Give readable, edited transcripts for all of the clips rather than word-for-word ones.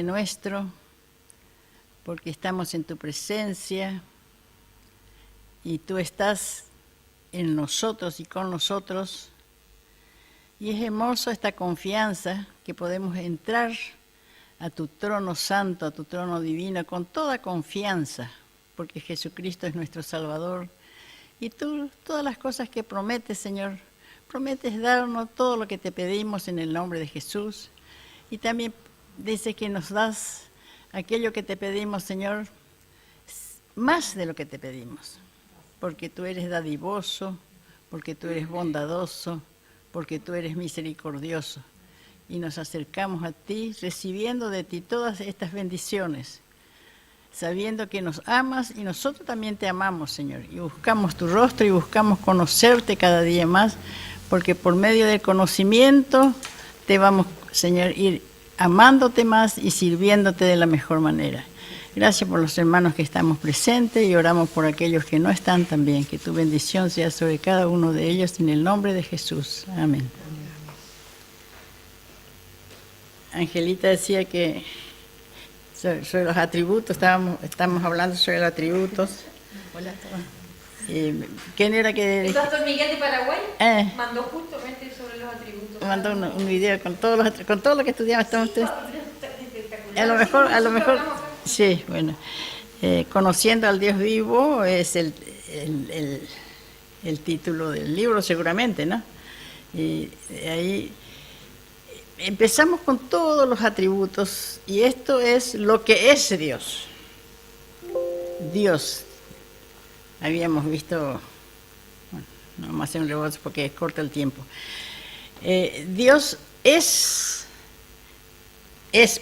nuestro, porque estamos en tu presencia y tú estás en nosotros y con nosotros. Y es hermoso esta confianza que podemos entrar a tu trono santo, a tu trono divino, con toda confianza, porque Jesucristo es nuestro Salvador. Y tú, todas las cosas que prometes, Señor, prometes darnos todo lo que te pedimos en el nombre de Jesús. Y también dice que nos das aquello que te pedimos, Señor, más de lo que te pedimos, porque tú eres dadivoso, porque tú eres bondadoso, porque tú eres misericordioso. Y nos acercamos a ti, recibiendo de ti todas estas bendiciones, sabiendo que nos amas y nosotros también te amamos, Señor. Y buscamos tu rostro y buscamos conocerte cada día más, porque por medio del conocimiento te vamos, Señor, ir amándote más y sirviéndote de la mejor manera. Gracias por los hermanos que estamos presentes y oramos por aquellos que no están también. Que tu bendición sea sobre cada uno de ellos en el nombre de Jesús. Amén. Angelita decía que sobre los atributos, estamos hablando sobre los atributos. Hola. ¿Quién era que...? El pastor Miguel de Paraguay mandó justamente sobre los atributos. Mandó un video con todo lo que estudiamos. A lo mejor, sí, bueno. Conociendo al Dios vivo es el título del libro seguramente, ¿no? Y ahí empezamos con todos los atributos y esto es lo que es Dios. Dios. Habíamos visto, bueno, no vamos a hacer un rebote porque es corto el tiempo. Dios es,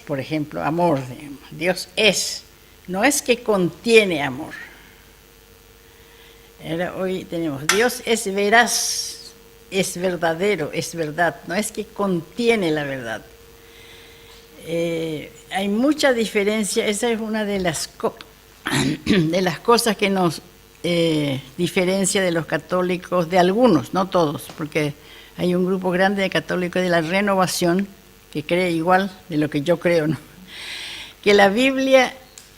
por ejemplo, amor. Dios es, no es que contiene amor. Hoy tenemos, Dios es veraz, es verdadero, es verdad, no es que contiene la verdad. Hay mucha diferencia, esa es una de las cosas que nos diferencia de los católicos, de algunos, no todos, porque hay un grupo grande de católicos de la renovación que cree igual de lo que yo creo, ¿no? Que la Biblia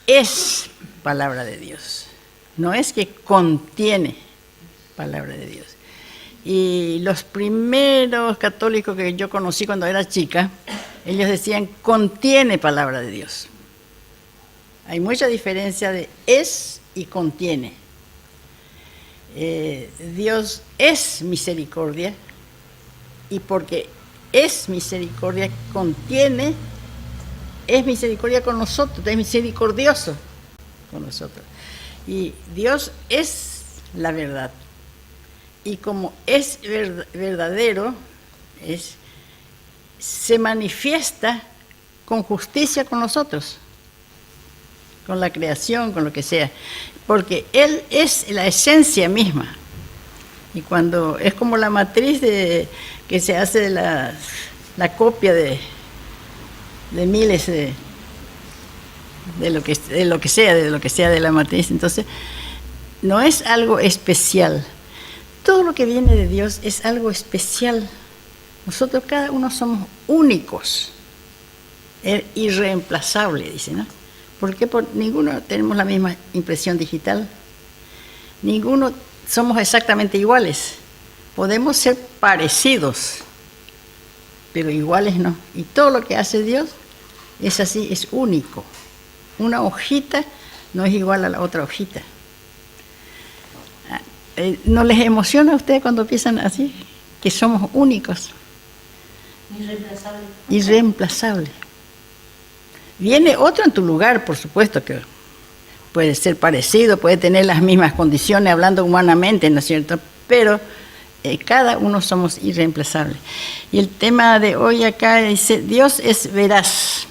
es palabra de Dios, no es que contiene palabra de Dios. Y los primeros católicos que yo conocí cuando era chica, ellos decían contiene palabra de Dios. Hay mucha diferencia de es y contiene. Dios es misericordia y porque es misericordia contiene, es misericordia con nosotros, es misericordioso con nosotros. Y Dios es la verdad. Y como es verdadero, se manifiesta con justicia con nosotros, con la creación, con lo que sea, porque Él es la esencia misma. Y cuando es como la matriz que se hace de la copia de miles de lo que sea de la matriz, entonces no es algo especial. Todo lo que viene de Dios es algo especial. Nosotros cada uno somos únicos, irreemplazable, dice, ¿no? Porque ninguno tenemos la misma impresión digital, ninguno somos exactamente iguales. Podemos ser parecidos, pero iguales no. Y todo lo que hace Dios es así, es único. Una hojita no es igual a la otra hojita. ¿No les emociona a ustedes cuando piensan así? Que somos únicos. Irreemplazable. Viene otro en tu lugar, por supuesto, que puede ser parecido, puede tener las mismas condiciones, hablando humanamente, ¿no es cierto? Pero cada uno somos irreemplazables. Y el tema de hoy acá dice, Dios es veraz.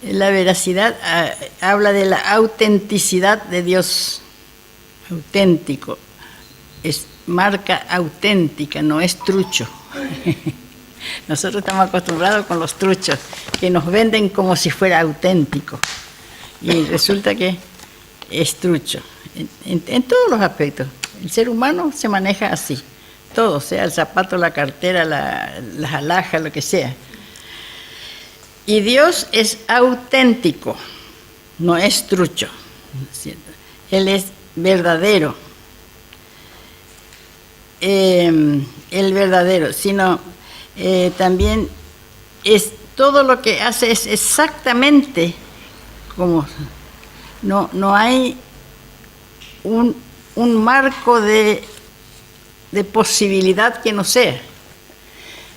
La veracidad habla de la autenticidad de Dios, auténtico. Es marca auténtica, no es trucho. Nosotros estamos acostumbrados con los truchos, que nos venden como si fuera auténtico. Y resulta que es trucho. En todos los aspectos. El ser humano se maneja así. todo, sea el zapato, la cartera, las alhajas, lo que sea. Y Dios es auténtico, no es trucho, ¿cierto? Él es verdadero. El verdadero, sino también es todo lo que hace es exactamente como no hay un marco de posibilidad que no sea.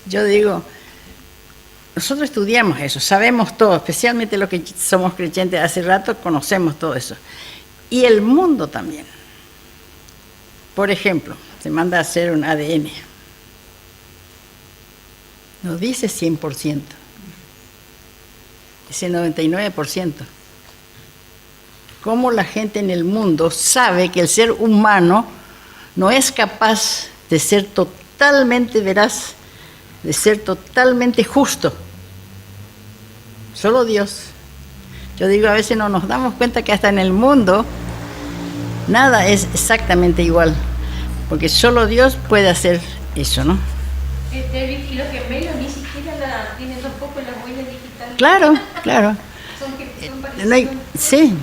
Yo digo, nosotros estudiamos eso, sabemos todo, especialmente los que somos creyentes hace rato, conocemos todo eso. Y el mundo también. Por ejemplo, se manda a hacer un ADN. No dice 100%, dice 99%. ¿Cómo la gente en el mundo sabe que el ser humano no es capaz de ser totalmente veraz, de ser totalmente justo? Solo Dios. Yo digo, a veces no nos damos cuenta que hasta en el mundo nada es exactamente igual, porque solo Dios puede hacer eso, ¿no? Y los gemelos ni siquiera tienen tampoco las huellas digitales. Claro, claro. Son No hay- parecidos. sí,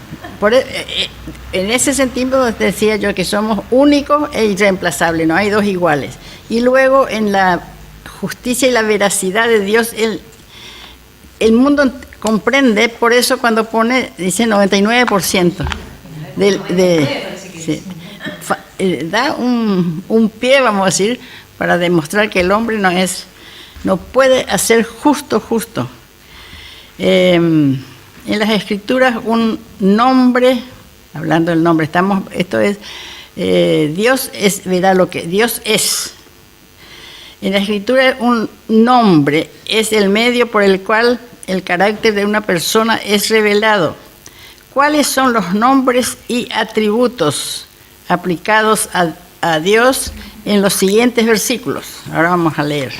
en ese sentido decía yo que somos únicos e irreemplazables, no hay dos iguales. Y luego en la justicia y la veracidad de Dios, el mundo comprende, por eso cuando pone, dice 99%. Sí. Da un pie, vamos a decir, para demostrar que el hombre no puede hacer justo. En las Escrituras un nombre, hablando del nombre, Dios es, verá lo que Dios es. En la Escritura un nombre es el medio por el cual el carácter de una persona es revelado. ¿Cuáles son los nombres y atributos aplicados a Dios en los siguientes versículos? Ahora vamos a leer.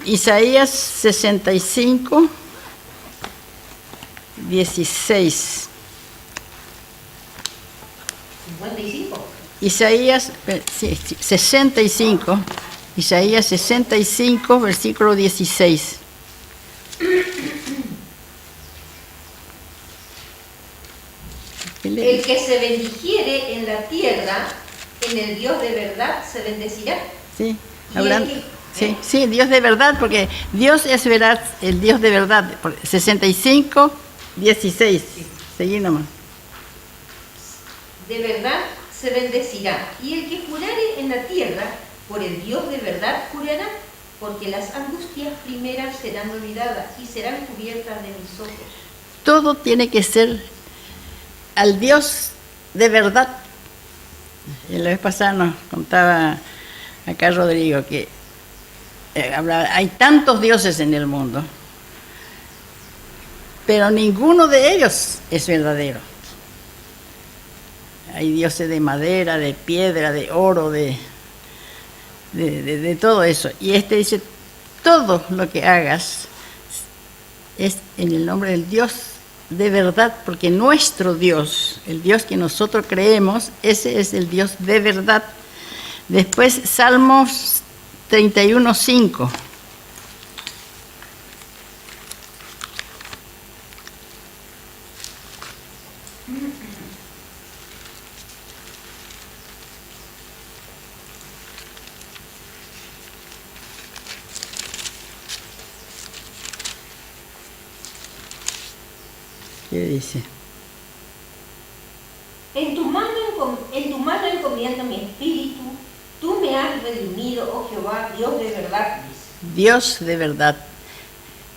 Isaías 65, 16. 55. Isaías 65, Isaías 65, versículo 16. El que se bendijere en la tierra, en el Dios de verdad se bendecirá. Sí, Y hablando. el Sí, Dios de verdad, porque Dios es veraz, el Dios de verdad. 65, 16. Seguí nomás. de verdad se bendecirá. Y el que jurare en la tierra, por el Dios de verdad jurará, porque las angustias primeras serán olvidadas y serán cubiertas de mis ojos. Todo tiene que ser al Dios de verdad. Y la vez pasada nos contaba acá Rodrigo que hay tantos dioses en el mundo, pero ninguno de ellos es verdadero. Hay dioses de madera, de piedra, de oro, de todo eso. Y este dice, todo lo que hagas es en el nombre del Dios de verdad, porque nuestro Dios, el Dios que nosotros creemos, ese es el Dios de verdad. Después, Salmos 31:5. ¿Qué dice? En tu mano encomiendo mi espíritu, tú me has redimido, oh Jehová, Dios de verdad. Dios de verdad.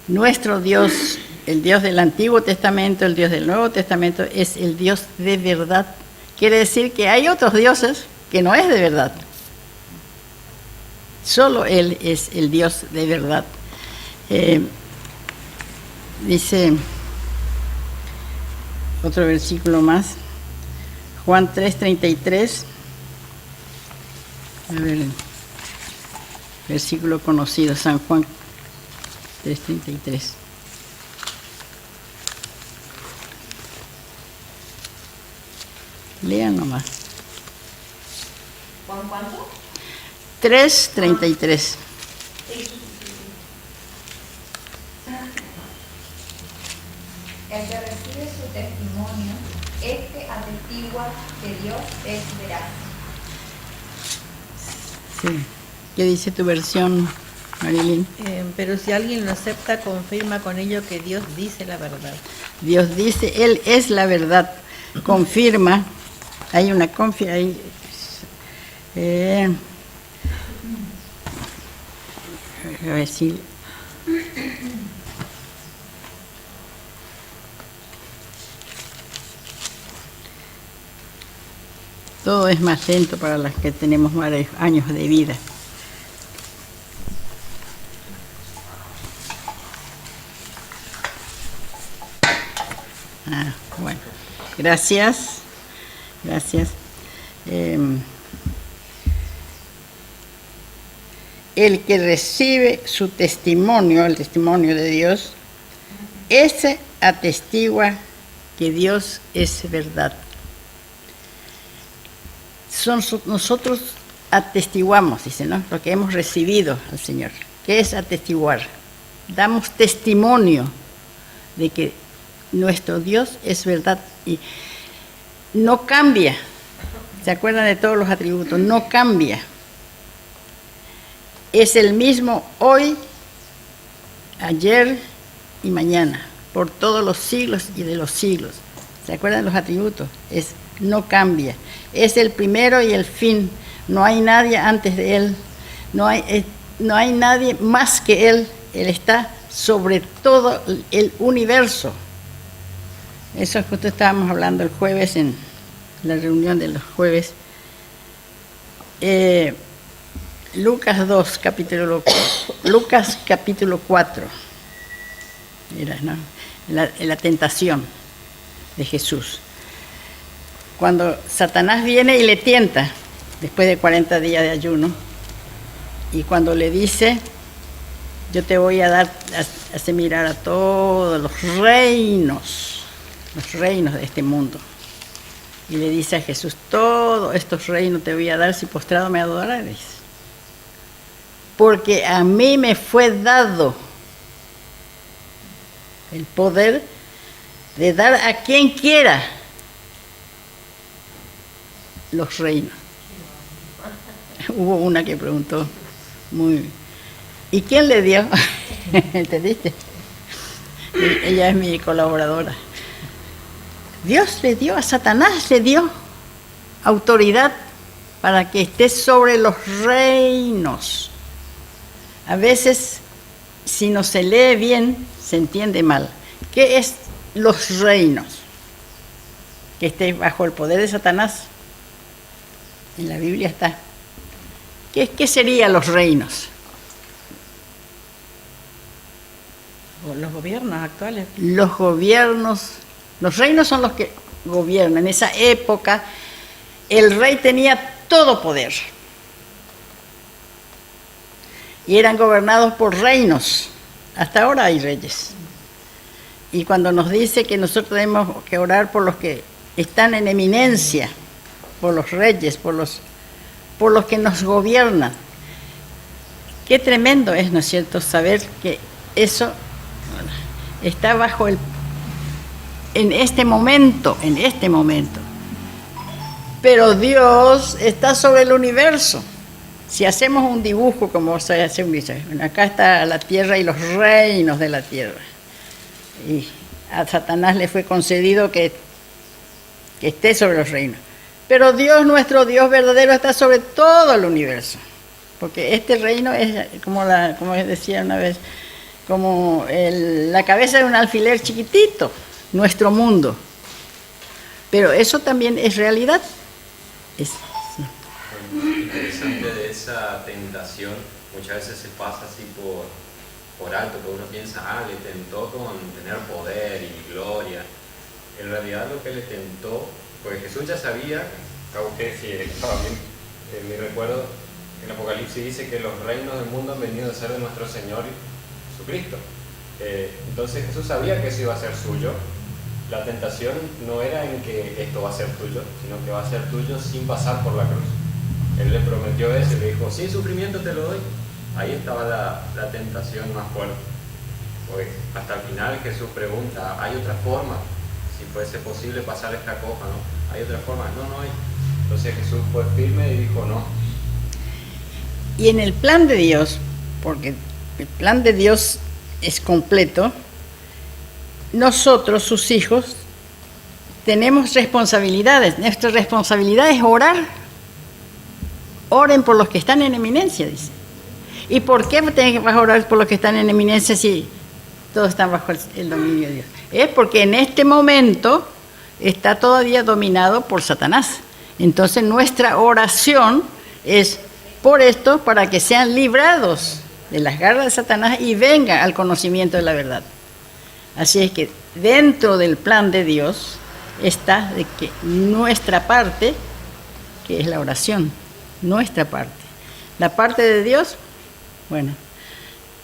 Nuestro Dios, el Dios del Antiguo Testamento, el Dios del Nuevo Testamento, es el Dios de verdad. Quiere decir que hay otros dioses que no es de verdad. Solo Él es el Dios de verdad. Dice otro versículo más, Juan 3:33. A ver, versículo conocido, San Juan 3:33. Lean nomás. Juan ¿Juan cuánto? 3:33. El que recibe su testimonio, este atestigua que Dios es veraz. Sí. ¿Qué dice tu versión, Marilyn? Pero si alguien lo acepta, confirma con ello que Dios dice la verdad. Dios dice, Él es la verdad. Confirma, hay una confianza. A ver si. Todo es más lento para las que tenemos varios años de vida. Bueno, gracias. Gracias. El que recibe su testimonio, el testimonio de Dios, ese atestigua que Dios es verdad. Nosotros atestiguamos, dice, ¿no? Lo que hemos recibido al Señor. ¿Qué es atestiguar? Damos testimonio de que nuestro Dios es verdad y no cambia. ¿Se acuerdan de todos los atributos? No cambia. Es el mismo hoy, ayer y mañana, por todos los siglos y de los siglos. ¿Se acuerdan de los atributos? No cambia. Es el primero y el fin. No hay nadie antes de Él. No hay nadie más que Él. Él está sobre todo el universo. Eso es justo estábamos hablando el jueves en la reunión de los jueves. Lucas 2, Lucas capítulo 4. Mira, ¿no? La tentación de Jesús. Cuando Satanás viene y le tienta, después de 40 días de ayuno, y cuando le dice, yo te voy a dar, hace mirar a todos los reinos de este mundo. Y le dice a Jesús, todos estos reinos te voy a dar si postrado me adorares. Porque a mí me fue dado el poder de dar a quien quiera los reinos. Hubo una que preguntó, ¿y quién le dio? ¿Entendiste? Ella es mi colaboradora. Dios le dio, a Satanás le dio autoridad para que esté sobre los reinos. A veces, si no se lee bien, se entiende mal. ¿Qué es los reinos? Que esté bajo el poder de Satanás. En la Biblia está. ¿Qué serían los reinos? Los gobiernos actuales. Los reinos son los que gobiernan. En esa época, el rey tenía todo poder. Y eran gobernados por reinos. Hasta ahora hay reyes. Y cuando nos dice que nosotros tenemos que orar por los que están en eminencia, por los reyes, por los que nos gobiernan. Qué tremendo es, ¿no es cierto?, saber que eso está bajo en este momento. Pero Dios está sobre el universo. Si hacemos un dibujo, como se hace acá está la tierra y los reinos de la tierra. Y a Satanás le fue concedido que esté sobre los reinos. Pero Dios, nuestro Dios verdadero, está sobre todo el universo. Porque este reino es, como decía una vez, como la cabeza de un alfiler chiquitito, nuestro mundo. Pero eso también es realidad. Lo interesante de esa tentación, muchas veces se pasa así por alto, porque uno piensa, le tentó con tener poder y gloria. En realidad lo que le tentó, porque Jesús ya sabía, estaba bien, mi recuerdo, en Apocalipsis dice que los reinos del mundo han venido a ser de nuestro Señor Jesucristo. Entonces Jesús sabía que eso iba a ser suyo. La tentación no era en que esto va a ser tuyo, sino que va a ser tuyo sin pasar por la cruz. Él le prometió eso y le dijo, sin sufrimiento te lo doy. Ahí estaba la tentación más fuerte. Pues hasta el final Jesús pregunta, ¿hay otra forma? Si fuese posible pasar esta copa, ¿no? ¿Hay otra forma? No, no hay. Entonces Jesús fue firme y dijo no. Y en el plan de Dios, porque el plan de Dios es completo, nosotros, sus hijos, tenemos responsabilidades. Nuestra responsabilidad es orar. Oren por los que están en eminencia, dice. ¿Y por qué tenés que orar por los que están en eminencia si todos están bajo el dominio de Dios? Es porque en este momento está todavía dominado por Satanás. Entonces nuestra oración es por esto, para que sean librados de las garras de Satanás y vengan al conocimiento de la verdad. Así es que dentro del plan de Dios está de que nuestra parte, que es la oración, nuestra parte. La parte de Dios, bueno,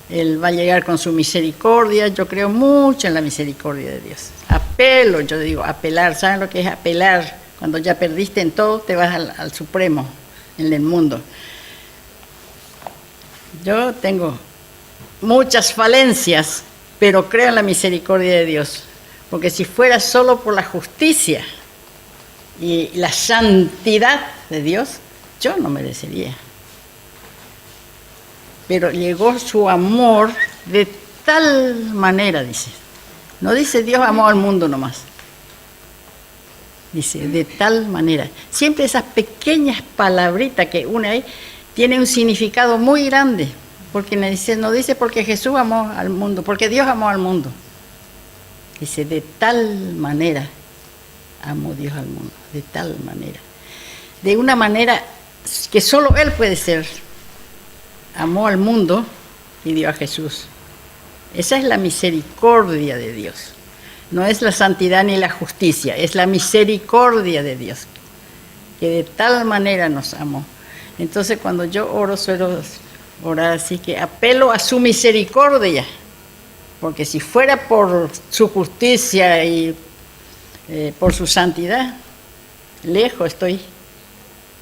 Él va a llegar con su misericordia. Yo creo mucho en la misericordia de Dios. Apelo, yo digo, apelar. ¿Saben lo que es apelar? Cuando ya perdiste en todo, te vas al Supremo en el mundo. Yo tengo muchas falencias, pero creo en la misericordia de Dios. Porque si fuera solo por la justicia y la santidad de Dios, yo no merecería. Pero llegó su amor de tal manera, dice. No dice Dios amó al mundo nomás. Dice, de tal manera. Siempre esas pequeñas palabritas que une ahí tienen un significado muy grande. Porque no dice porque Jesús amó al mundo, porque Dios amó al mundo. Dice, de tal manera amó Dios al mundo, de tal manera. De una manera que solo Él puede ser. Amó al mundo y dio a Jesús. Esa es la misericordia de Dios. No es la santidad ni la justicia, es la misericordia de Dios, que de tal manera nos amó. Entonces cuando yo oro, suelo orar así, que apelo a su misericordia, porque si fuera por su justicia y por su santidad, lejos estoy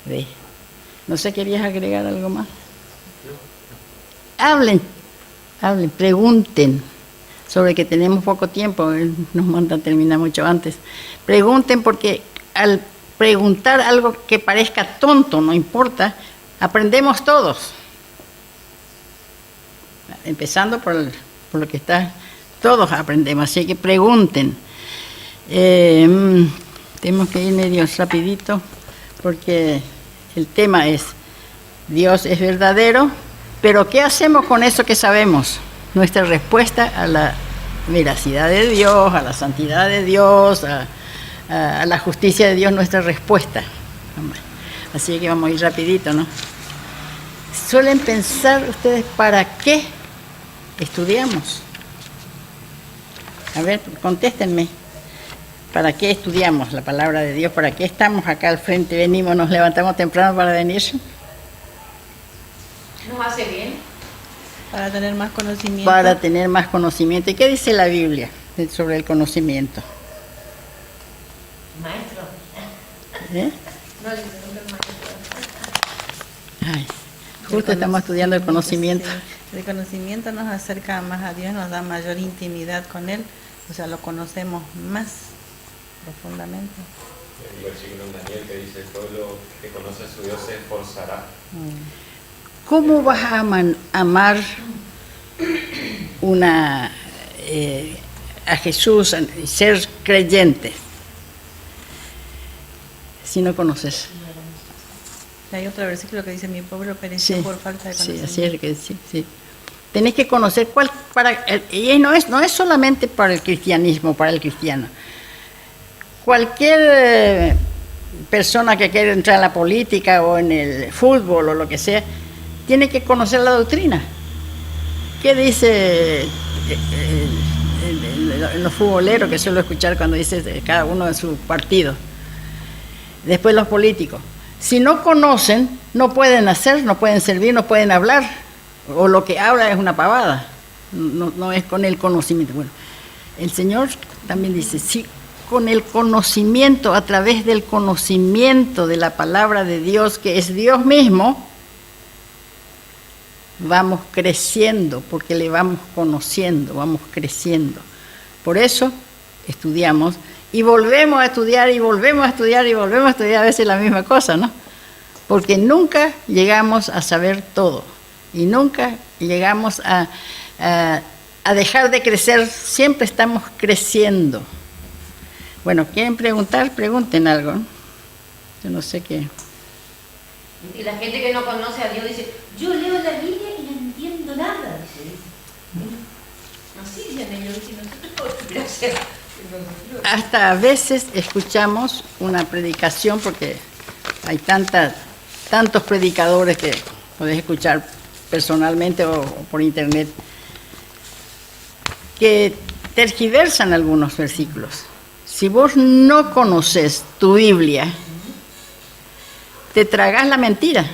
de... No sé, ¿querías agregar algo más? Hablen, pregunten, sobre que tenemos poco tiempo, nos mandan terminar mucho antes. Pregunten, porque al preguntar algo que parezca tonto, no importa, aprendemos todos. Empezando por lo que está, todos aprendemos, así que pregunten. Tenemos que ir medio rapidito, porque el tema es, Dios es verdadero, pero ¿qué hacemos con eso que sabemos? Nuestra respuesta a la veracidad de Dios, a la santidad de Dios, a la justicia de Dios, nuestra respuesta. Así que vamos a ir rapidito, ¿no? ¿Suelen pensar ustedes para qué estudiamos? A ver, contéstenme. ¿Para qué estudiamos la palabra de Dios? ¿Para qué estamos acá al frente? Venimos, nos levantamos temprano para venir. ¿Nos hace bien? Para tener más conocimiento. Para tener más conocimiento. ¿Y qué dice la Biblia sobre el conocimiento? Maestro. ¿Eh? No le pregunto al maestro. Ay, justo estamos estudiando el conocimiento. Sí. El conocimiento nos acerca más a Dios, nos da mayor intimidad con Él, o sea, lo conocemos más profundamente. El versículo en Daniel que dice, el pueblo que conoce a su Dios se esforzará. ¿Cómo vas a amar a Jesús, ser creyente, si no conoces? Hay otro versículo que dice, mi pueblo pereció por falta de conocimiento. Sí, así es que sí. Tenés que conocer y no es solamente para el cristianismo, para el cristiano. Cualquier persona que quiera entrar en la política o en el fútbol o lo que sea, tiene que conocer la doctrina. ¿Qué dice los futboleros que suelo escuchar cuando dice cada uno de su partido? Después los políticos. Si no conocen, no pueden hacer, no pueden servir, no pueden hablar. O lo que habla es una pavada. No es con el conocimiento. Bueno, el Señor también dice, si con el conocimiento, a través del conocimiento de la palabra de Dios, que es Dios mismo, vamos creciendo, porque le vamos conociendo, vamos creciendo. Por eso estudiamos y volvemos a estudiar y volvemos a estudiar y volvemos a estudiar, a veces la misma cosa, ¿no? Porque nunca llegamos a saber todo y nunca llegamos a dejar de crecer, siempre estamos creciendo. Bueno, ¿quieren preguntar? Pregunten algo, ¿no? Yo no sé qué. Y la gente que no conoce a Dios dice, yo leo la Biblia y no entiendo nada, dice. Así dicen ellos, y nosotros, gracias. Hasta a veces escuchamos una predicación, porque hay tantos predicadores que podés escuchar personalmente o por internet, que tergiversan algunos versículos. Si vos no conoces tu Biblia, te tragás la mentira.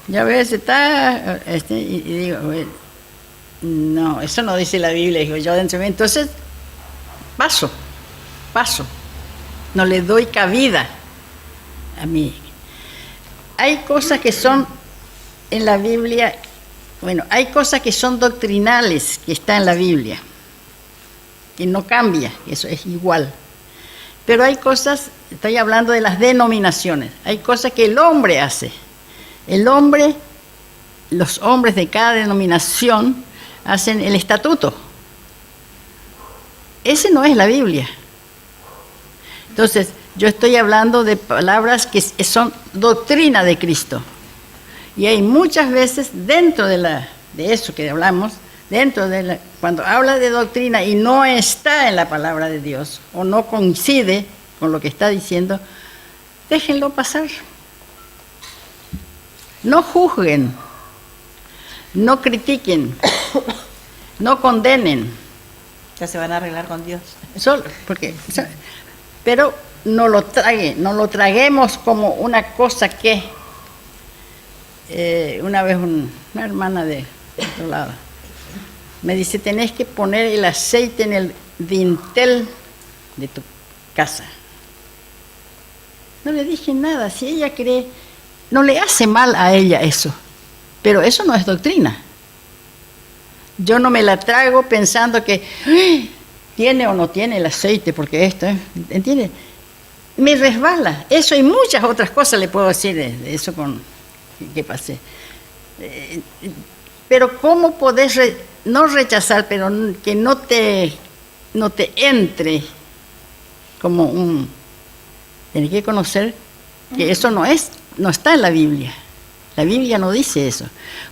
Ya a veces está, y digo, no, eso no dice la Biblia, digo yo dentro de mí. Entonces, paso, no le doy cabida a mí. Hay cosas que son en la Biblia, bueno, hay cosas que son doctrinales que están en la Biblia, que no cambia, eso es igual. Pero hay cosas, estoy hablando de las denominaciones, hay cosas que el hombre hace. El hombre, los hombres de cada denominación hacen el estatuto. Ese no es la Biblia. Entonces, yo estoy hablando de palabras que son doctrina de Cristo. Y hay muchas veces dentro de eso que hablamos, cuando habla de doctrina y no está en la palabra de Dios o no coincide con lo que está diciendo, déjenlo pasar. No juzguen, no critiquen, no condenen. Ya se van a arreglar con Dios. Pero no lo traguemos como una cosa que una vez una hermana de otro lado me dice, tenés que poner el aceite en el dintel de tu casa. No le dije nada, si ella cree, no le hace mal a ella eso, pero eso no es doctrina. Yo no me la trago pensando que tiene o no tiene el aceite, porque esto, ¿entiende? Me resbala. Eso y muchas otras cosas le puedo decir de eso que pasé. Pero ¿cómo podés no rechazar, pero que no te entre como un... Tenés que conocer que eso no está en la Biblia. La Biblia no dice eso.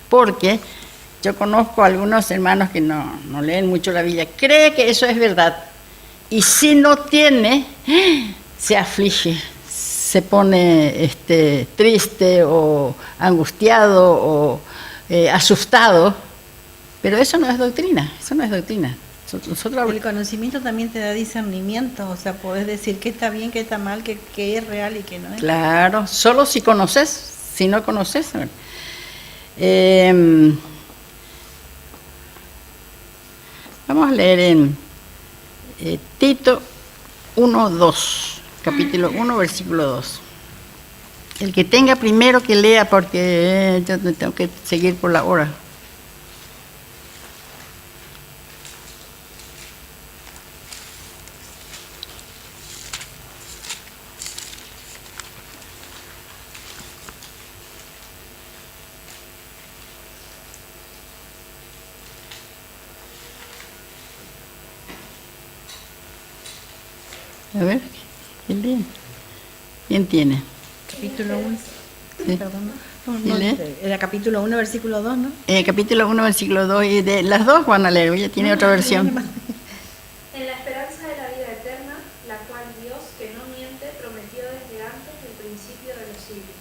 Porque yo conozco a algunos hermanos que no leen mucho la Biblia, cree que eso es verdad. Y si no tiene, se aflige, se pone triste o angustiado o asustado. Pero eso no es doctrina, El conocimiento también te da discernimiento, o sea, podés decir qué está bien, qué está mal, qué es real y qué no es. Claro, solo si conoces, si no conoces. Vamos a leer en Tito 1:2, capítulo 1, versículo 2. El que tenga primero que lea, porque yo tengo que seguir por la hora. A ver, ¿quién tiene? Capítulo 1. Sí. Perdón. ¿Lee? Era capítulo 1, versículo 2, ¿no? Capítulo 1, versículo 2, y de las dos van a leer, ella tiene otra versión. En la esperanza de la vida eterna, la cual Dios, que no miente, prometió desde antes del principio de los siglos.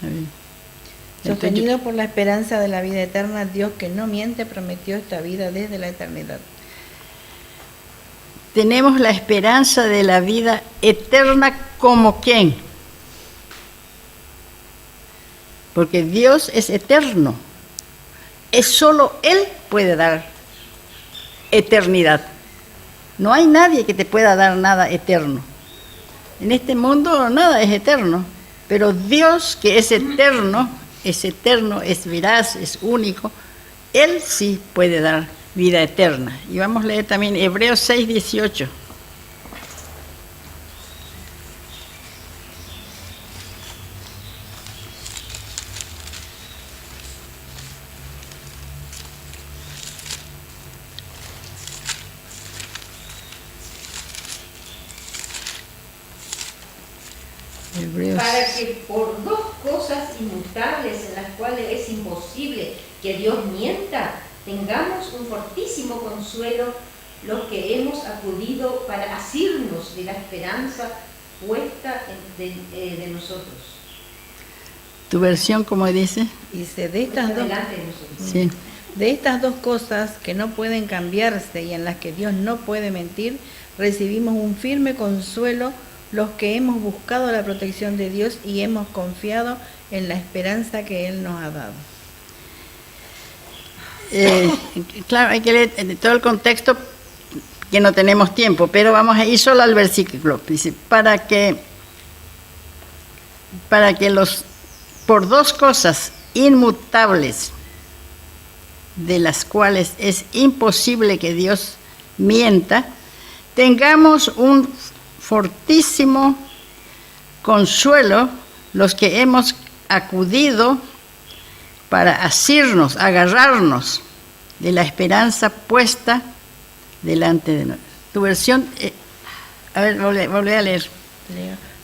A ver. Sostenido por la esperanza de la vida eterna, Dios que no miente prometió esta vida desde la eternidad. Tenemos la esperanza de la vida eterna como ¿quién? Porque Dios es eterno. Es solo Él puede dar eternidad. No hay nadie que te pueda dar nada eterno. En este mundo nada es eterno, pero Dios, que es eterno, es veraz, es único, Él sí puede dar vida eterna. Y vamos a leer también Hebreos 6:18. Hebreos. Para que por dos cosas inmutables en las cuales es imposible que Dios mienta, tengamos un fortísimo consuelo los que hemos acudido para asirnos de la esperanza puesta de nosotros. ¿Tu versión cómo dice? Dice, de estas dos, Delante de nosotros. Sí. de estas dos cosas que no pueden cambiarse y en las que Dios no puede mentir, recibimos un firme consuelo los que hemos buscado la protección de Dios y hemos confiado en la esperanza que Él nos ha dado. Claro, hay que leer todo el contexto, que no tenemos tiempo, pero vamos a ir solo al versículo. Dice, para que por dos cosas inmutables, de las cuales es imposible que Dios mienta, tengamos un fortísimo consuelo los que hemos acudido para asirnos, agarrarnos de la esperanza puesta delante de nosotros. Tu versión, a ver, volví a leer.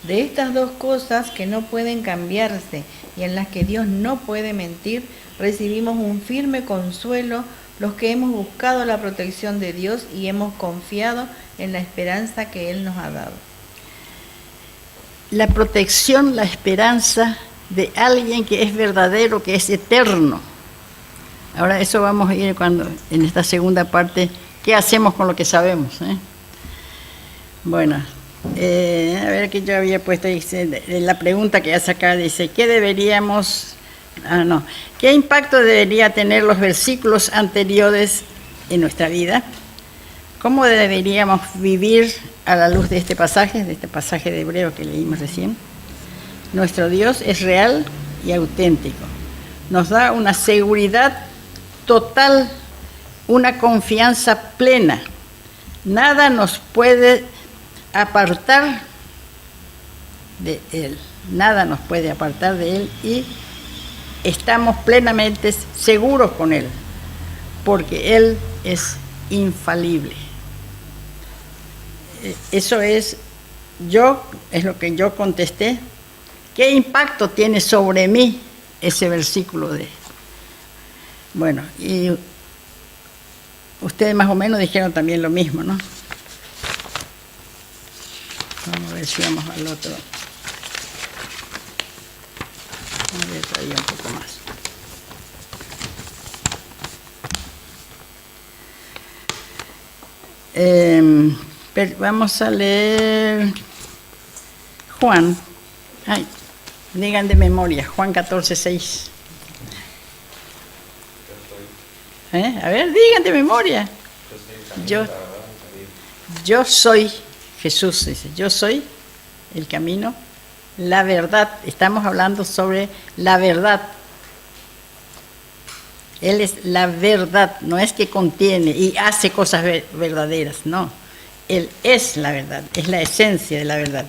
De estas dos cosas que no pueden cambiarse y en las que Dios no puede mentir, recibimos un firme consuelo los que hemos buscado la protección de Dios y hemos confiado en la esperanza que Él nos ha dado. La protección, la esperanza de alguien que es verdadero, que es eterno. Ahora eso vamos a ir en esta segunda parte, ¿qué hacemos con lo que sabemos? Bueno, a ver, que yo había puesto ahí, la pregunta que hace acá dice, ¿qué impacto debería tener los versículos anteriores en nuestra vida? ¿Cómo deberíamos vivir a la luz de este pasaje de Hebreos que leímos recién? Nuestro Dios es real y auténtico. Nos da una seguridad total, una confianza plena. Nada nos puede apartar de Él. Nada nos puede apartar de Él y estamos plenamente seguros con Él, porque Él es infalible. Eso es lo que yo contesté. ¿Qué impacto tiene sobre mí ese versículo de? Bueno, y ustedes más o menos dijeron también lo mismo, ¿no? Vamos a ver si vamos al otro. A ver, todavía un poco más. Vamos a leer Juan. Ay, digan de memoria, Juan 14:6. A ver, digan de memoria. Yo soy Jesús, dice, yo soy el camino, la verdad. Estamos hablando sobre la verdad. Él es la verdad, no es que contiene y hace cosas verdaderas, no. Él es la verdad, es la esencia de la verdad.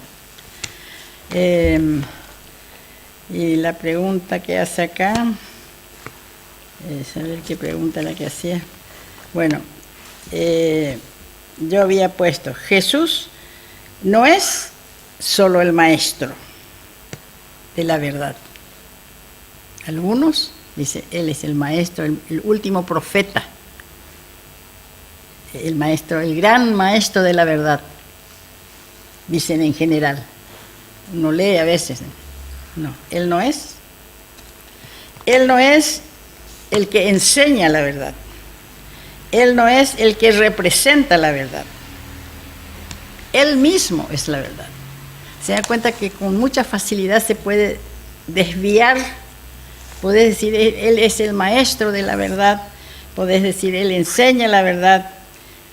Y la pregunta que hace acá, a ver qué pregunta la que hacía. Bueno, yo había puesto, Jesús no es solo el maestro de la verdad. Algunos dicen, Él es el maestro, el último profeta, el maestro, el gran maestro de la verdad, dicen en general. Uno lee a veces. No, Él no es. Él no es el que enseña la verdad. Él no es el que representa la verdad. Él mismo es la verdad. Se da cuenta que con mucha facilidad se puede desviar. Podés decir, Él es el maestro de la verdad. Podés decir, Él enseña la verdad.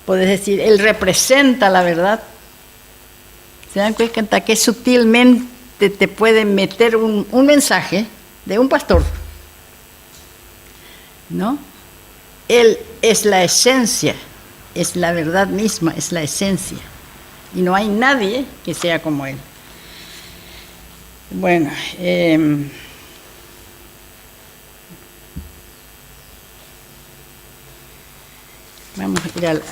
Puedes decir, él representa la verdad. ¿Se dan cuenta que sutilmente te puede meter un mensaje de un pastor? ¿No? Él es la esencia, es la verdad misma, es la esencia. Y no hay nadie que sea como él. Bueno, vamos a ir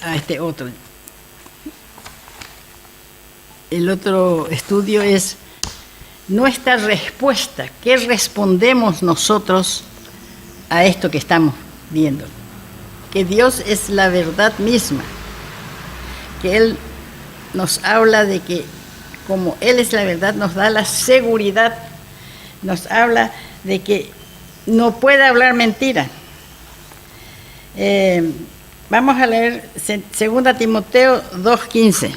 a este otro. El otro estudio es nuestra respuesta. ¿Qué respondemos nosotros a esto que estamos viendo? Que Dios es la verdad misma. Que Él nos habla de que como Él es la verdad, nos da la seguridad. Nos habla de que no puede hablar mentira. Vamos a leer 2 Timoteo 2:15.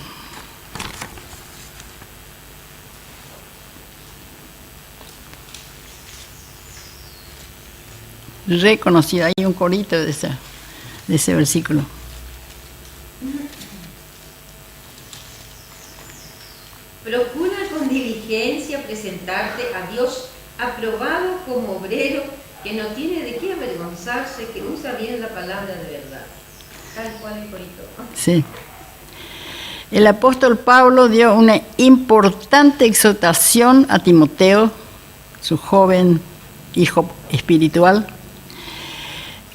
Reconocido, hay un corito de ese versículo. Procura con diligencia presentarte a Dios aprobado como obrero que no tiene de qué avergonzarse, que usa bien la palabra de verdad. Tal cual el corito. Sí. El apóstol Pablo dio una importante exhortación a Timoteo, su joven hijo espiritual,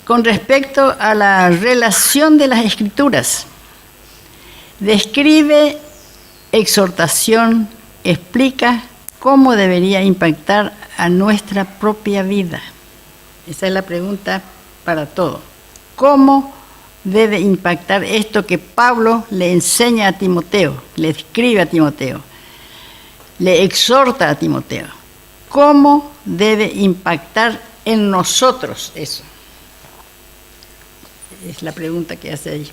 con respecto a la relación de las Escrituras. Describe, exhortación, explica cómo debería impactar a nuestra propia vida. Esa es la pregunta para todo. ¿Cómo debe impactar esto que Pablo le enseña a Timoteo, le escribe a Timoteo, le exhorta a Timoteo? ¿Cómo debe impactar en nosotros eso? Es la pregunta que hace ahí.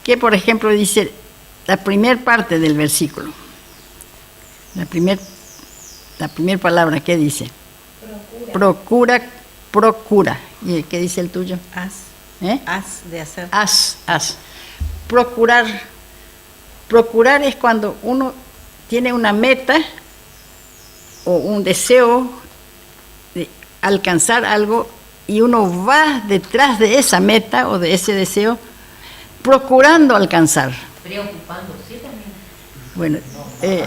Que, por ejemplo, dice la primera parte del versículo. La primera palabra, ¿qué dice? Procura. ¿Y qué dice el tuyo? Haz de hacer. Haz. Procurar es cuando uno tiene una meta o un deseo de alcanzar algo y uno va detrás de esa meta o de ese deseo procurando alcanzar. Preocupándose también. Bueno, es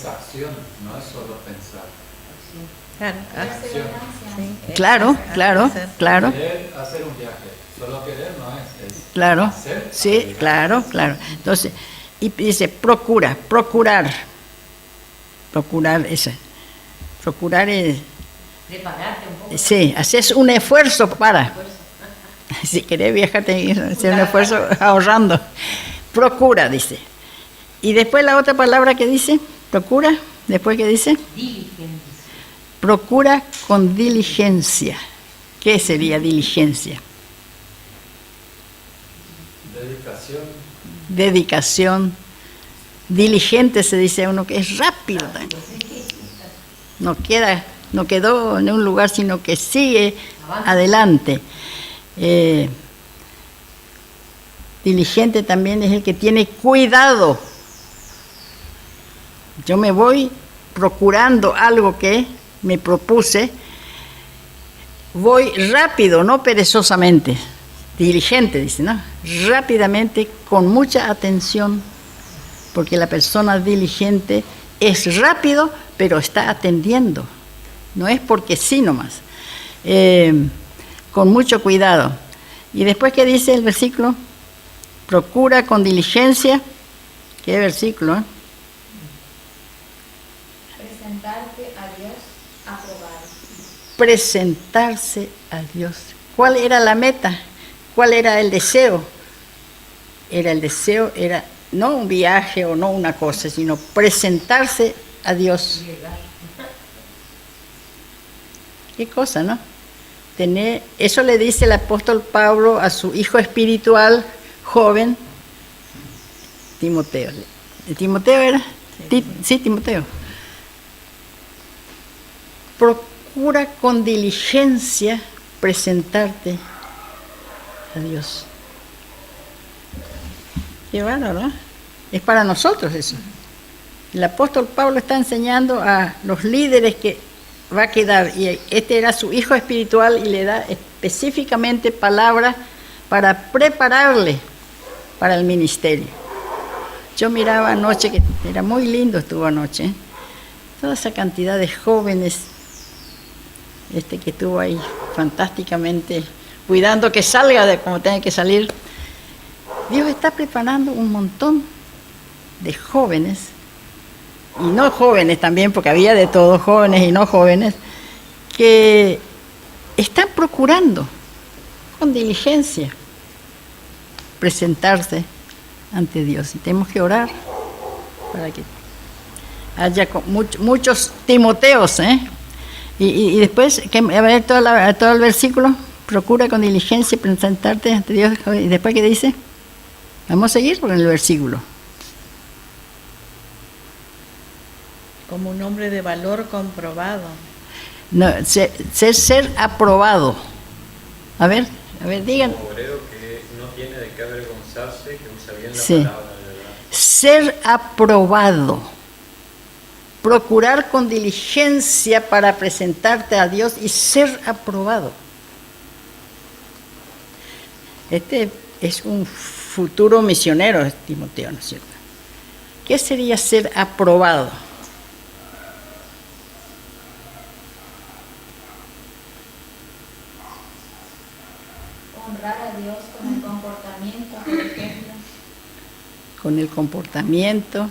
acción, no es solo pensar. Claro. Claro. Querer hacer un viaje, solo querer no es Claro, hacer. sí, claro. Entonces, y dice procurar esa. Procurar es, Prepararte un poco. sí, haces un esfuerzo para. Si querés viajar, tenés que hacer un esfuerzo ahorrando. Procura, dice. Y después la otra palabra que dice, procura, después que dice, Diligencia. procura con diligencia. ¿Qué sería diligencia? Dedicación. Diligente se dice a uno que es rápido. No quedó en un lugar, sino que sigue adelante. Diligente también es el que tiene cuidado. Yo me voy procurando algo que me propuse, voy rápido, no perezosamente. Diligente, dice, ¿no? Rápidamente, con mucha atención, porque la persona diligente es rápido, pero está atendiendo. No es porque sí nomás. Con mucho cuidado. Y después, ¿qué dice el versículo? Procura con diligencia. ¿Qué versículo? Presentarte a Dios aprobado. Presentarse a Dios. ¿Cuál era la meta? ¿Cuál era el deseo? Era no un viaje o no una cosa, sino presentarse a Dios. Qué cosa, ¿no? Eso le dice el apóstol Pablo a su hijo espiritual joven, Timoteo. ¿Timoteo era? Sí, Timoteo. Procura con diligencia presentarte a Dios. Qué bárbaro, ¿no? Es para nosotros eso. El apóstol Pablo está enseñando a los líderes que va a quedar, y este era su hijo espiritual, y le da específicamente palabras para prepararle para el ministerio. Yo miraba anoche, que era muy lindo, estuvo anoche, toda esa cantidad de jóvenes que estuvo ahí fantásticamente cuidando que salga de como tenga que salir. Dios está preparando un montón de jóvenes, y no jóvenes también, porque había de todo, jóvenes y no jóvenes, que están procurando con diligencia presentarse ante Dios. Y tenemos que orar para que haya muchos Timoteos, y después, a ver todo el versículo, procura con diligencia presentarte ante Dios. Y después, ¿qué dice? Vamos a seguir con el versículo. Como un hombre de valor comprobado. No, ser aprobado. A ver, digan. Como obrero que no tiene de qué avergonzarse, que usa bien la Sí. palabra de verdad. Ser aprobado. Procurar con diligencia para presentarte a Dios y ser aprobado. Este es un futuro misionero, Timoteo, ¿no es cierto? ¿Qué sería ser aprobado? Honrar a Dios con el comportamiento, por ejemplo. Con el comportamiento,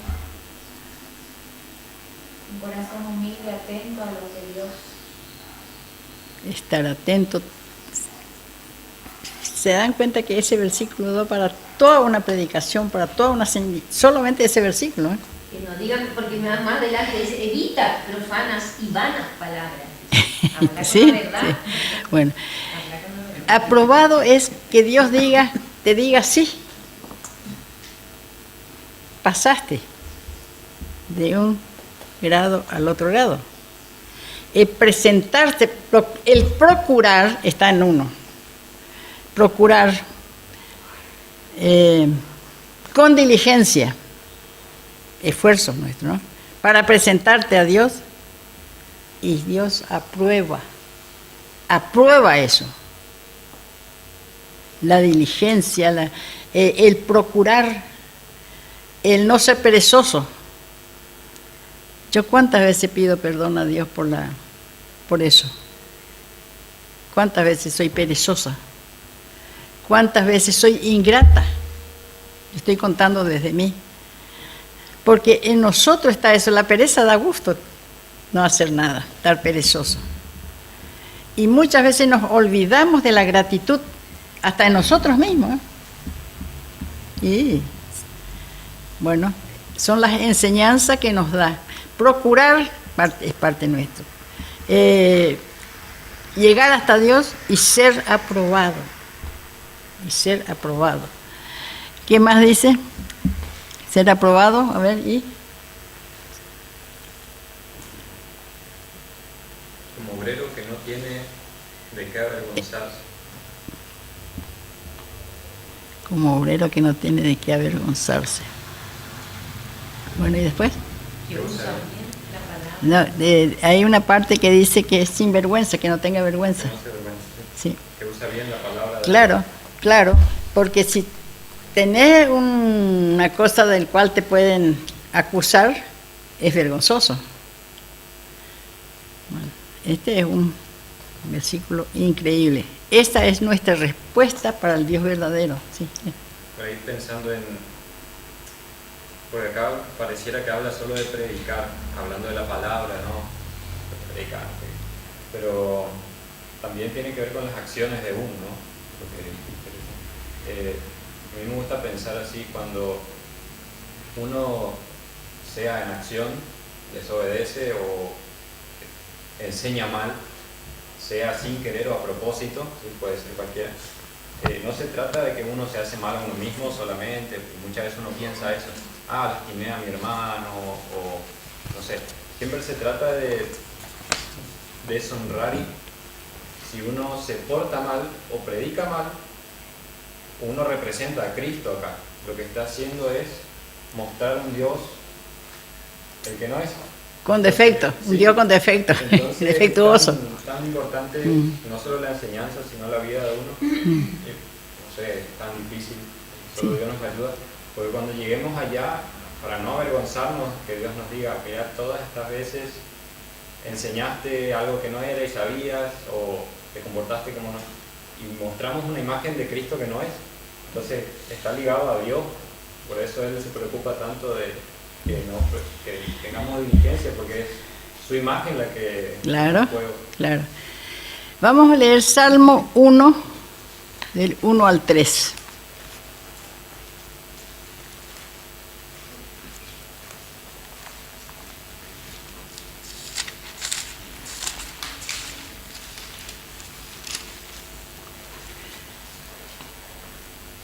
Un corazón humilde, atento a lo que Dios. estar atento. Se dan cuenta que ese versículo da para toda una predicación, para toda una solamente ese versículo, ¿eh? Que no digan, porque más adelante dice, evita profanas y vanas palabras. Habla con Sí, la verdad. sí. Bueno, Habla con la verdad. aprobado es que Dios te diga sí. Pasaste de un grado al otro grado. El presentarte, el procurar está en uno. Procurar con diligencia, esfuerzo nuestro, ¿no? Para presentarte a Dios, y Dios aprueba eso. La diligencia, el procurar, el no ser perezoso. Yo cuántas veces pido perdón a Dios por eso. Cuántas veces soy perezosa. Cuántas veces soy ingrata. Estoy contando desde mí. Porque en nosotros está eso. La pereza da gusto no hacer nada, estar perezoso. Y muchas veces nos olvidamos de la gratitud, hasta en nosotros mismos, ¿eh? Y bueno, son las enseñanzas que nos da. Procurar es parte nuestra. Llegar hasta Dios y ser aprobado. Y ser aprobado. ¿Qué más dice? Ser aprobado, a ver, y Como obrero que no tiene de qué avergonzarse. como obrero que no tiene de qué avergonzarse. Bueno, ¿y después? Que usa bien la palabra. No, hay una parte que dice que es sin vergüenza, que no tenga Que vergüenza. no se avergüence. Sí. Que usa bien la palabra de Claro, claro, porque si tenés una cosa del cual te pueden acusar, es vergonzoso. Bueno, este es un versículo increíble. Esta es nuestra respuesta para el Dios verdadero. Sí. Por ahí pensando en, porque acá pareciera que habla solo de predicar, hablando de la palabra, ¿no? De predicar, sí. Pero también tiene que ver con las acciones de uno, ¿no? Porque, a mí me gusta pensar así, cuando uno sea en acción, desobedece o enseña mal, sea sin querer o a propósito, ¿sí? Puede ser cualquiera. No se trata de que uno se hace mal a uno mismo solamente, muchas veces uno piensa eso, lastimé a mi hermano, o no sé, siempre se trata de deshonrar si uno se porta mal o predica mal, uno representa a Cristo acá. Lo que está haciendo es mostrar un Dios, el que no es. Con defecto, Sí. un Dios con defecto, Entonces, defectuoso. Es tan importante no solo la enseñanza, sino la vida de uno. No sé, es tan difícil, solo Dios nos ayuda. Porque cuando lleguemos allá, para no avergonzarnos, que Dios nos diga que ya todas estas veces enseñaste algo que no era y sabías, o te comportaste como no, y mostramos una imagen de Cristo que no es. Entonces está ligado a Dios, por eso Él se preocupa tanto de que tengamos diligencia, porque es su imagen la que Claro, está en juego. claro. Vamos a leer Salmo 1, del 1 al 3.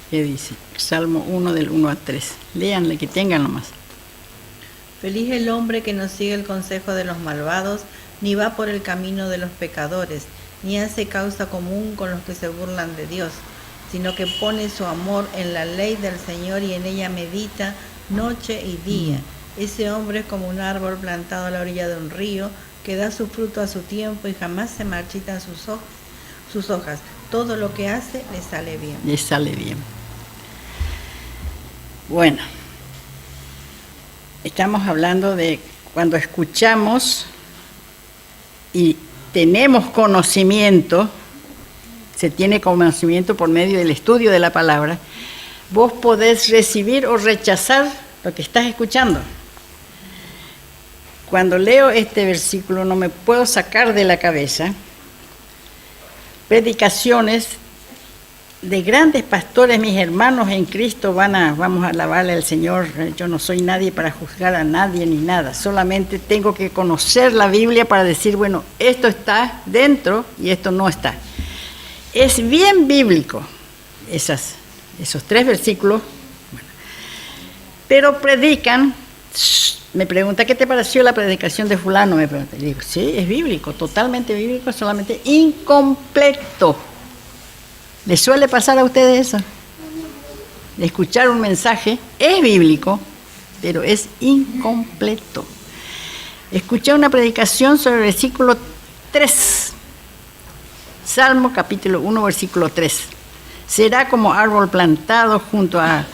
¿Qué dice? Salmo 1 del 1 al 3. Léanle, que tengan nomás. Feliz el hombre que no sigue el consejo de los malvados, ni va por el camino de los pecadores, ni hace causa común con los que se burlan de Dios, sino que pone su amor en la ley del Señor y en ella medita noche y día. Ese hombre es como un árbol plantado a la orilla de un río, que da su fruto a su tiempo y jamás se marchitan sus hojas. Todo lo que hace le sale bien. Le sale bien. Bueno, estamos hablando de cuando escuchamos y tenemos conocimiento, se tiene conocimiento por medio del estudio de la palabra, vos podés recibir o rechazar lo que estás escuchando. Cuando leo este versículo no me puedo sacar de la cabeza predicaciones de grandes pastores, mis hermanos en Cristo, vamos a alabarle al Señor. Yo no soy nadie para juzgar a nadie ni nada, solamente tengo que conocer la Biblia para decir, bueno, esto está dentro y esto no está. Es bien bíblico esos 3 versículos, bueno, pero predican. Me pregunta, ¿qué te pareció la predicación de fulano? Me pregunta, y digo, sí, es bíblico, totalmente bíblico, solamente incompleto. ¿Les suele pasar a ustedes eso? De escuchar un mensaje, es bíblico, pero es incompleto. Escuché una predicación sobre el versículo 3, Salmo capítulo 1, versículo 3. Será como árbol plantado junto a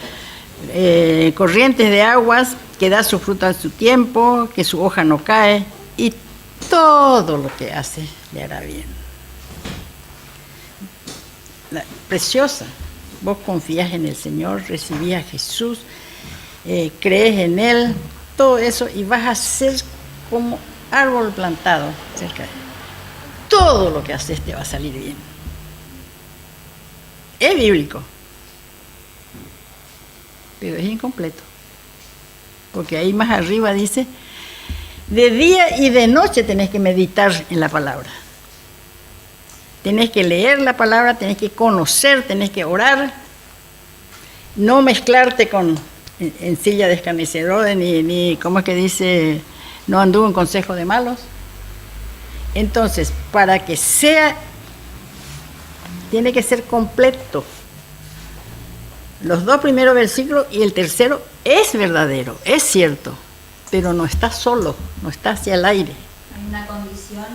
corrientes de aguas, que da su fruto a su tiempo, que su hoja no cae, y todo lo que hace le hará bien. Preciosa. Vos confías en el Señor, recibís a Jesús, crees en Él, todo eso, y vas a ser como árbol plantado cerca de Él. Todo lo que haces te va a salir bien. Es bíblico, pero es incompleto. Porque ahí más arriba dice, de día y de noche tenés que meditar en la palabra. Tenés que leer la palabra, tenés que conocer, tenés que orar. No mezclarte en silla de escarnecedores, ni ¿cómo es que dice? No anduvo en consejo de malos. Entonces, para que sea, tiene que ser completo. Los 2 primeros versículos y el tercero es verdadero, es cierto, pero no está solo, no está hacia el aire. Hay una condición,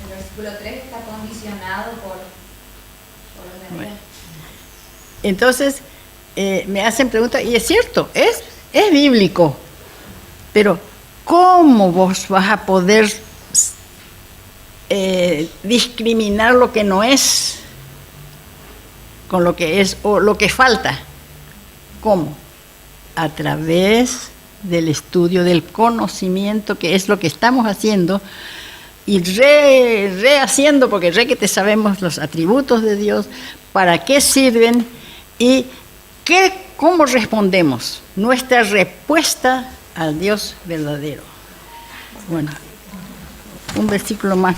el versículo 3 está condicionado por lo Bueno. Entonces, me hacen preguntas, y es cierto, es bíblico, pero ¿cómo vos vas a poder discriminar lo que no es con lo que es o lo que falta? ¿Cómo? A través del estudio, del conocimiento, que es lo que estamos haciendo, y rehaciendo, porque que te sabemos los atributos de Dios, para qué sirven y cómo respondemos, nuestra respuesta al Dios verdadero. Bueno, un versículo más,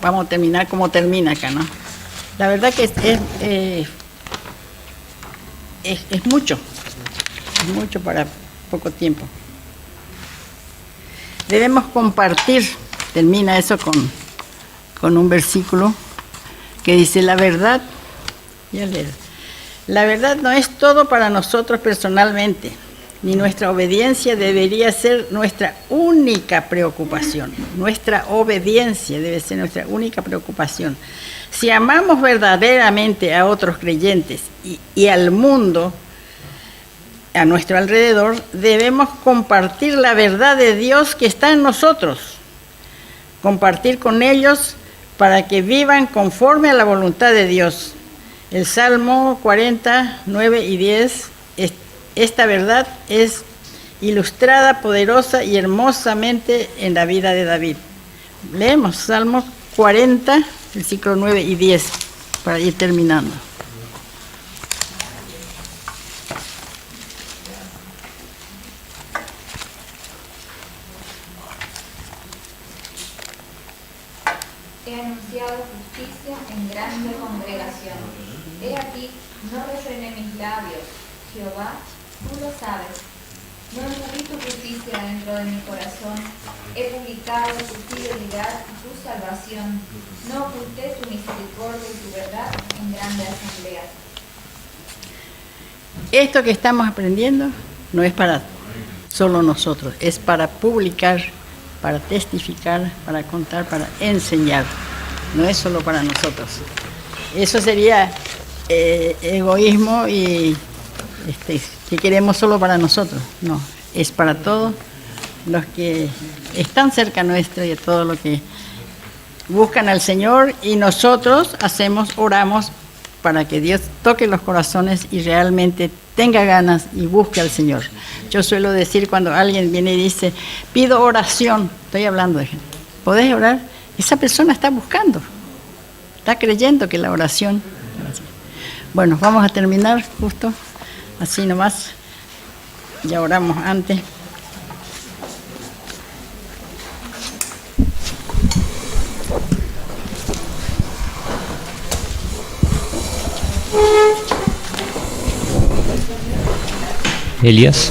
vamos a terminar como termina acá, ¿no? La verdad que es mucho para poco tiempo. Debemos compartir, termina eso con un versículo, que dice la verdad, ya leo, la verdad no es todo para nosotros personalmente, ni nuestra obediencia debería ser nuestra única preocupación. Nuestra obediencia debe ser nuestra única preocupación. Si amamos verdaderamente a otros creyentes y al mundo a nuestro alrededor, debemos compartir la verdad de Dios que está en nosotros, compartir con ellos para que vivan conforme a la voluntad de Dios. El Salmo 40, 9 y 10, esta verdad es ilustrada, poderosa y hermosamente en la vida de David. Leemos Salmo 40, versículos 9 y 10, para ir terminando. He anunciado justicia en grande congregación. He aquí, no refrené mis labios. Jehová, tú lo sabes. No encubrí tu justicia dentro de mi corazón. He publicado tu fidelidad y tu salvación. No oculté tu misericordia y tu verdad en grande asamblea. Esto que estamos aprendiendo no es para solo nosotros, es para publicar, para testificar, para contar, para enseñar. No es solo para nosotros. Eso sería egoísmo y que queremos solo para nosotros. No, es para todos los que están cerca nuestro y a todos los que buscan al Señor, y nosotros oramos para que Dios toque los corazones y realmente tenga ganas y busque al Señor. Yo suelo decir cuando alguien viene y dice, pido oración, estoy hablando de gente, ¿podés orar? Esa persona está buscando, está creyendo que la oración. Bueno, vamos a terminar justo así nomás, ya oramos antes. Elías.